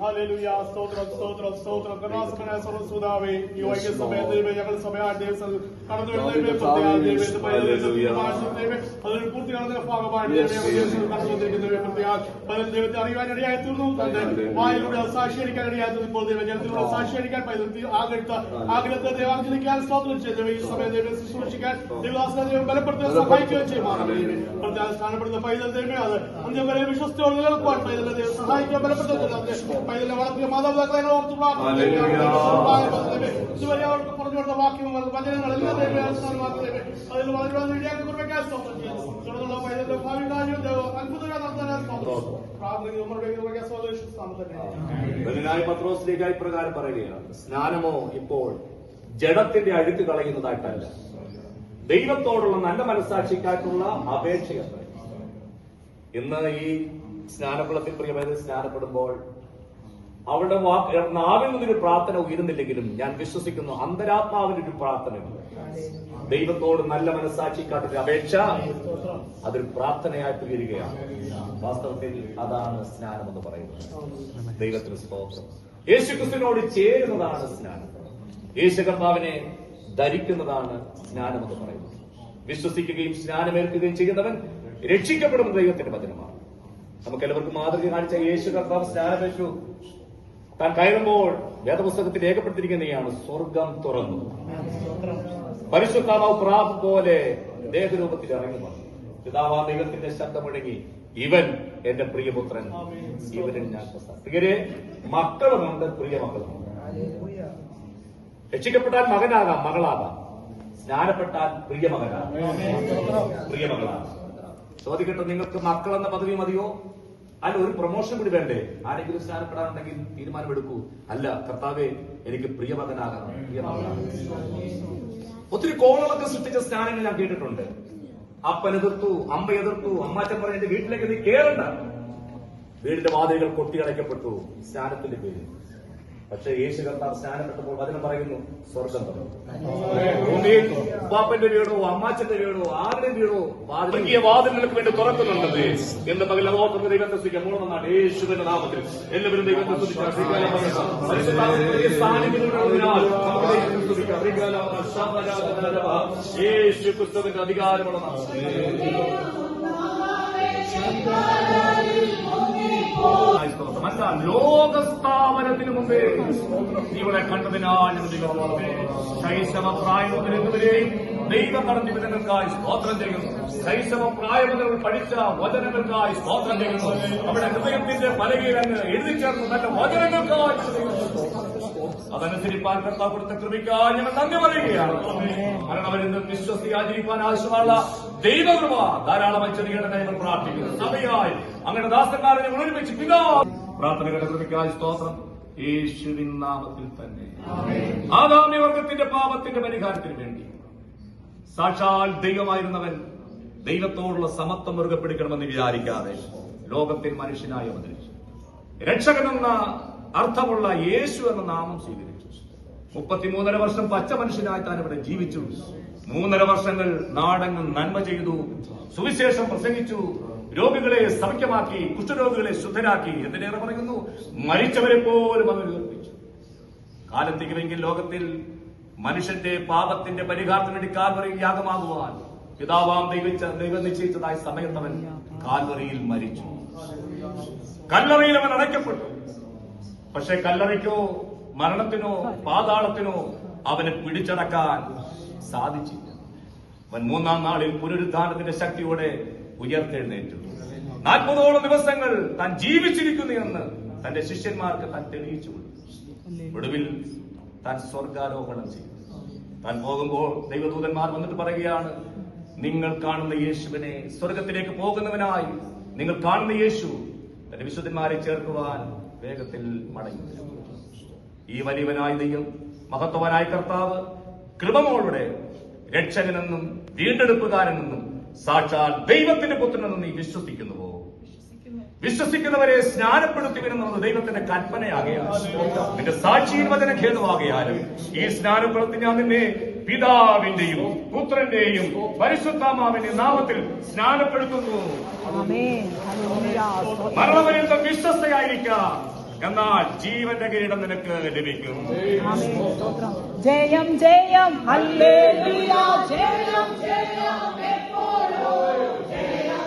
Hallelujah. സ്തോത്രം സ്തോത്രം സ്തോത്രം. കരുണാസമ്പന്നനായ സർവ്വസ്വപിതാവേ, ഈ വൈകിയ സമയത്ത് ഞങ്ങൾ സഭയായ ദൈവം കടന്നു വരുന്നതിന്റെ അതിന് പൂർത്തിയാകുന്ന ഭാഗമായിട്ട് കടന്നു വന്നിരിക്കുന്നവയെ പ്രത്യേക ദൈവത്തെ അറിയാൻ ഇടയായി തീർന്നു. തന്റെ വായിലൂടെ സാക്ഷീകരിക്കാൻ ഇടയായി തീർന്നു. ഇപ്പോൾ ദൈവം ജനത്തിലൂടെ സാക്ഷീകരിക്കാൻ ആഗ്രഹത്തെ ദൈവാചരിക്കാൻ സ്തോത്രം ചെയ്ത് ഈ സമയം ദൈവം ശുശ്രൂഷിക്കാൻ ദൈവദാസനെ ദൈവം ബലപ്പെടുത്താൻ സഹായിക്കുകയും ചെയ്യുമാണ്. പ്രത്യേക സ്ഥാനപ്പെടുന്ന പൈതൽ ദൈവമേ, അത് അന്ത്യം വരെ വിശ്വസ്തയോടെ നിലനിൽക്കുവാൻ പൈതലിനെ ദൈവം സഹായിക്കാൻ ബലപ്പെടുത്തുന്നത് പൈതലിനെ വളർത്തിയ മാതാപിതാക്കളെ ഓർത്തുള്ള ഇതുവരെ അവർക്ക് പറഞ്ഞു കൊടുത്ത വാക്യവും വചനങ്ങളെല്ലാം അതിൽ വളരുവാൻ ഇടയാക്കി കുറിക്കാൻ സ്തോത്രം ചെയ്യുന്നു. തുടർന്നുള്ള പൈതലിന്റെ ഭാവി കാര്യം അത്ഭുതങ്ങൾ നടത്താൻ പത്രോസിലേക്ക് ഇപ്രകാരം പറയുകയാണ്, സ്നാനമോ ഇപ്പോൾ ജഡത്തിന്റെ അഴുക്ക് കളയുന്നതായിട്ടല്ല, ദൈവത്തോടുള്ള നല്ല മനസ്സാക്ഷിക്കായിട്ടുള്ള അപേക്ഷയാണ്. ഇന്ന് ഈ സ്നാനക്കുളത്തിൽ പ്രിയമായത് സ്നാനപ്പെടുമ്പോൾ അവരുടെ നാവിൽ നിന്നൊരു പ്രാർത്ഥന ഉയരുന്നില്ലെങ്കിലും ഞാൻ വിശ്വസിക്കുന്നു അന്തരാത്മാവിന്റെ ഒരു പ്രാർത്ഥനയുണ്ട്. ദൈവത്തോട് നല്ല മനസ്സാക്ഷിക്കാട്ടൊരു അപേക്ഷ അതൊരു പ്രാർത്ഥനയായിട്ട് ഉയരുകയാണ്. വാസ്തവത്തിൽ അതാണ് സ്നാനം എന്ന് പറയുന്നത്. ദൈവത്തിന് സ്തോത്രം. യേശുക്രിസ്തുവിനോട് ചേരുന്നതാണ് സ്നാനം. യേശു കർത്താവിനെ ധരിക്കുന്നതാണ് സ്നാനം എന്ന് പറയുന്നത്. വിശ്വസിക്കുകയും സ്നാനമേൽക്കുകയും ചെയ്യുന്നവൻ രക്ഷിക്കപ്പെടുന്ന ദൈവത്തിന്റെ വചനമാണ്. നമുക്ക് എല്ലാവർക്കും മാതൃക കാണിച്ച യേശു കർത്താവ് സ്നാനമേറ്റു. താൻ കയറുമ്പോൾ വേദപുസ്തകത്തിൽ രേഖപ്പെടുത്തിയിരിക്കുന്നതാണ്, സ്വർഗം തുറന്നു, പരിശുദ്ധാത്മാവ് പ്രാവ് പോലെ ദേഹരൂപത്തിൽ ഇറങ്ങി വന്നു. പിതാവാ ദൈവത്തിന്റെ ശബ്ദമുഴങ്ങി, ഇവൻ എന്റെ പ്രിയപുത്രൻ, ഇവനിൽ ഞാൻ പ്രസാദിക്കുന്നു. പ്രിയരെ, മക്കളുമുണ്ട്, പ്രിയ മക്കളുമുണ്ട്. രക്ഷിക്കപ്പെട്ടാൽ മകനാകാം, മകളാകാം. സ്നാനപ്പെട്ടാൽ പ്രിയമകനാകാം, പ്രിയമകളാകാം. ചോദിക്കട്ടെ, നിങ്ങൾക്ക് മക്കളെന്ന പദവി മതിയോ? അല്ല, ഒരു പ്രൊമോഷൻ കൂടി വേണ്ടേ? ആരെങ്കിലും സ്നാനപ്പെടാനുണ്ടെങ്കിൽ തീരുമാനമെടുക്കൂ. അല്ല, കർത്താവേ, എനിക്ക് പ്രിയമകനാകണം, പ്രിയമകനാകണം. ഒത്തിരി കോളങ്ങളൊക്കെ സൃഷ്ടിച്ച സ്നാനങ്ങൾ ഞാൻ കേട്ടിട്ടുണ്ട്. അപ്പൻ എതിർത്തു, അമ്മ എതിർത്തു, അമ്മാച്ചൻ പറഞ്ഞ എന്റെ വീട്ടിലേക്ക് നീ കേറണ്ട. വീടിന്റെ വാതിലുകൾ കൊട്ടിയടയ്ക്കപ്പെട്ടു സ്നാനത്തിന്റെ പേരിൽ. പക്ഷെ യേശു കർത്താവ് സ്നാനപ്പെട്ടപ്പോൾ വചനം പറയുന്നു, സ്വർഗം തുറന്നു. ഭൂമിയിൽ ഉപ്പാപ്പന്റെ വീടോ അമ്മാച്ചന്റെ വീടോ ആരുടെ വീടോ വാതിലുകൾക്ക് വേണ്ടി തുറക്കുന്നുണ്ട് എന്ന് പകൽ ഓർക്കുന്ന ദൈവത്തെ സ്തുതിക്കാം. മൂന്നാണ് യേശുവിന്റെ നാമത്തിൽ എല്ലാവരും ദൈവത്തെ സ്തുതിക്കാം. യേശു ക്രിസ്തുവിന്റെ അധികാരമുള്ള ലോകസ്ഥാപനത്തിന് മുമ്പേ ഇവളെ കണ്ടതിനാൽ ശൈശവ പ്രായം മുതലെന്നവരെയും ദൈവം നടത്തിയ വിധങ്ങൾക്കായി സ്തോത്രം ചെയ്യുന്നു. ശൈശവ പ്രായം മുതൽ പഠിച്ച വചനങ്ങൾക്കായി സ്തോത്രം ചെയ്യുന്നു. അവിടെ ഹൃദയത്തിന്റെ പലകയിൽ അങ്ങ് എഴുതി ചേർന്ന് നല്ല വചനങ്ങൾക്കായി അതനുസരിപ്പാൻ കർത്താവ് കൊടുത്ത കൃപയ്ക്കായി ഞങ്ങൾ നന്ദി പറയുകയാണ്. കാരണം അവരിന്ന് വിശ്വസി ആചരിക്കാൻ ആവശ്യമുള്ള ദൈവകൃപ ധാരാളമായി ചെറിയടനെ ഞങ്ങൾ പ്രാർത്ഥിക്കുന്നു. സഭയായി അങ്ങനെ ദാസന്മാരെ ഞങ്ങൾ ഒരുമിച്ച് പ്രാർത്ഥനകളുടെ കൃപയ്ക്കായി സ്തോത്രം. യേശുവിൻ നാമത്തിൽ തന്നെ ആദാമ്യവർഗത്തിന്റെ പാപത്തിന്റെ പരിഹാരത്തിന് വേണ്ടി സാക്ഷാൽ ദൈവമായിരുന്നവൻ ദൈവത്തോടുള്ള സമത്വം മുറുകെ പിടിക്കണമെന്ന് വിചാരിക്കാതെ ലോകത്തിൽ മനുഷ്യനായി അവതരിച്ചു. രക്ഷകനെന്ന അർത്ഥമുള്ള യേശു എന്ന നാമം സ്വീകരിച്ചു. 33 വർഷം പച്ച മനുഷ്യനായി താൻ ഇവിടെ ജീവിച്ചു. 3.5 വർഷങ്ങൾ നാടെങ്ങും നന്മ ചെയ്തു, സുവിശേഷം പ്രസംഗിച്ചു, രോഗികളെ സൗഖ്യമാക്കി, കുഷ്ഠരോഗികളെ ശുദ്ധരാക്കി. എന്തിനേറെ പറയുന്നു, മരിച്ചവരെ പോലും അവൻ ഉയർപ്പിച്ചു. കാലത്തിക്കുമെങ്കിൽ ലോകത്തിൽ മനുഷ്യന്റെ പാപത്തിന്റെ പരിഹാരത്തിന് വേണ്ടി കാൽവറിയിൽ യാഗമാകുവാൻ പിതാവാം ദൈവം നിശ്ചയിച്ചതായ സമയത്തവൻ കാൽവറിയിൽ മരിച്ചു. കല്ലറയിൽ അവൻ അടയ്ക്കപ്പെട്ടു. പക്ഷെ കല്ലറയ്ക്കോ മരണത്തിനോ പാതാളത്തിനോ അവന് പിടിച്ചടക്കാൻ സാധിച്ചില്ല. അവൻ 3-ാം നാളിൽ പുനരുദ്ധാനത്തിന്റെ ശക്തിയോടെ ഉയർത്തെഴുന്നേറ്റു. 40ഓളം ദിവസങ്ങൾ താൻ ജീവിച്ചിരിക്കുന്നു എന്ന് തന്റെ ശിഷ്യന്മാർക്ക് താൻ തെളിയിച്ചു. ഒടുവിൽ താൻ സ്വർഗാരോഹണം ചെയ്തു. താൻ പോകുമ്പോൾ ദൈവദൂതന്മാർ വന്നിട്ട് പറയുകയാണ്, നിങ്ങൾ കാണുന്ന യേശുവിനെ സ്വർഗത്തിലേക്ക് പോകുന്നവനായി നിങ്ങൾ കാണുന്ന യേശു തന്റെ വിശുദ്ധന്മാരെ ചേർക്കുവാൻ വേഗത്തിൽ മടങ്ങി വരും. ഈ വലിയവനായ ദൈവം, മഹത്വവനായ കർത്താവ്, കൃപമോളുടെ രക്ഷകനെന്നും വീണ്ടെടുപ്പുകാരനെന്നും സാക്ഷാൽ ദൈവത്തിന്റെ പുത്രനെന്നും നീ വിശ്വസിക്കുന്നുവോ? വിശ്വസിക്കുന്നവരെ സ്നാനപ്പെടുത്തുവിനെന്നത് ദൈവത്തിന്റെ കൽപ്പനയാകയാൽ നിന്റെ സാക്ഷിയിൽ വചനഖേദമാകയാലും ഈ സ്നാനപ്പെടുത്തി ഞാൻ നിന്നെ പിതാവിന്റെയും പുത്രന്റെയും പരിശുദ്ധാത്മാവിന്റെയും നാമത്തിൽ സ്നാനപ്പെടുത്തുന്നു. മരണപര്യന്തം വിശ്വസ്തയായിരിക്കാം, എന്നാൽ ജീവന്റെ കിരീടം നിനക്ക് ലഭിക്കും. ജയം ജയം ഹല്ലേലൂയ, ജയം ജയം എപ്പോഴും ജയം.